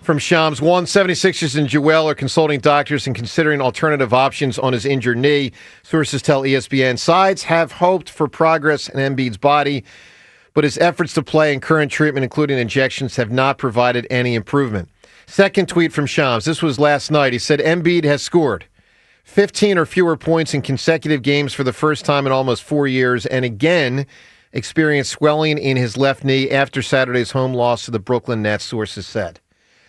from Shams. 76ers and Joel are consulting doctors and considering alternative options on his injured knee. Sources tell ESPN sides have hoped for progress in Embiid's body, but his efforts to play and current treatment, including injections, have not provided any improvement. Second tweet from Shams. This was last night. He said, Embiid has scored 15 or fewer points in consecutive games for the first time in almost 4 years, and again experienced swelling in his left knee after Saturday's home loss to the Brooklyn Nets, sources said.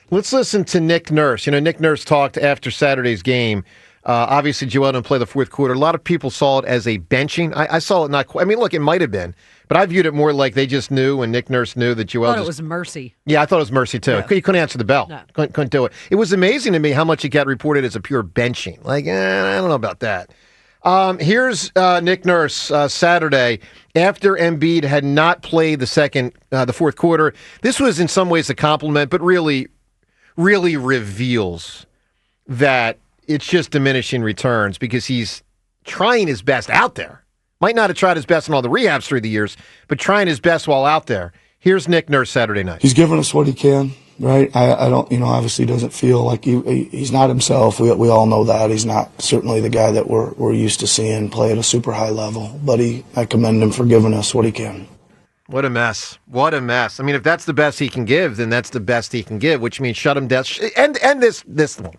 Let's listen to Nick Nurse. Nick Nurse talked after Saturday's game. Obviously, Joel didn't play the fourth quarter. A lot of people saw it as a benching. I saw it not quite. I mean, look, it might have been, but I viewed it more like they just knew, and Nick Nurse knew that Joel I thought it was mercy. Yeah, I thought it was mercy, too. Yeah. He couldn't answer the bell. No. Couldn't do it. It was amazing to me how much it got reported as a pure benching. Like, I don't know about that. Here's Nick Nurse Saturday after Embiid had not played the fourth quarter. This was in some ways a compliment, but really reveals that it's just diminishing returns because he's trying his best out there. Might not have tried his best in all the rehabs through the years, but trying his best while out there. Here's Nick Nurse Saturday night. He's giving us what he can, right? I don't, obviously doesn't feel like he's not himself. We all know that. He's not certainly the guy that we're used to seeing play at a super high level, but I commend him for giving us what he can. What a mess. What a mess. I mean, if that's the best he can give, then that's the best he can give, which means shut him down. End this one.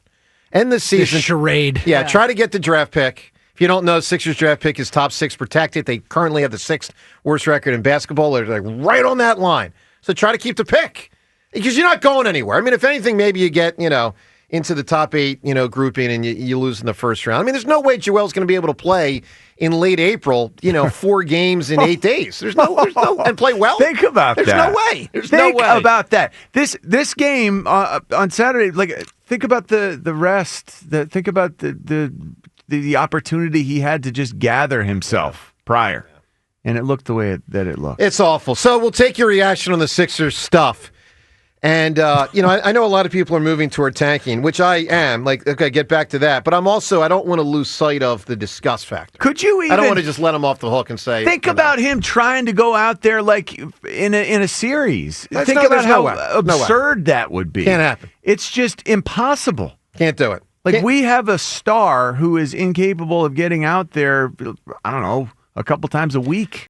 End this season. This charade. Yeah, try to get the draft pick. If you don't know, Sixers draft pick is top 6 protected. They currently have the 6th worst record in basketball. They're like right on that line. So try to keep the pick because you're not going anywhere. I mean, if anything, maybe you get, into the top 8, grouping and you lose in the first round. I mean, there's no way Joel's going to be able to play in late April, 4 games in 8 days. There's no, and play well. Think about that. There's no way. There's Think no way. about that. This game on Saturday, think about the rest. Think about the opportunity he had to just gather himself prior. And it looked the way that it looked. It's awful. So we'll take your reaction on the Sixers stuff. And, I know a lot of people are moving toward tanking, which I am. Okay, get back to that. But I don't want to lose sight of the disgust factor. Could you even... I don't want to just let him off the hook and say... Think about him trying to go out there like in a series. Think about how absurd that would be. Can't happen. It's just impossible. Can't do it. We have a star who is incapable of getting out there, I don't know, a couple times a week.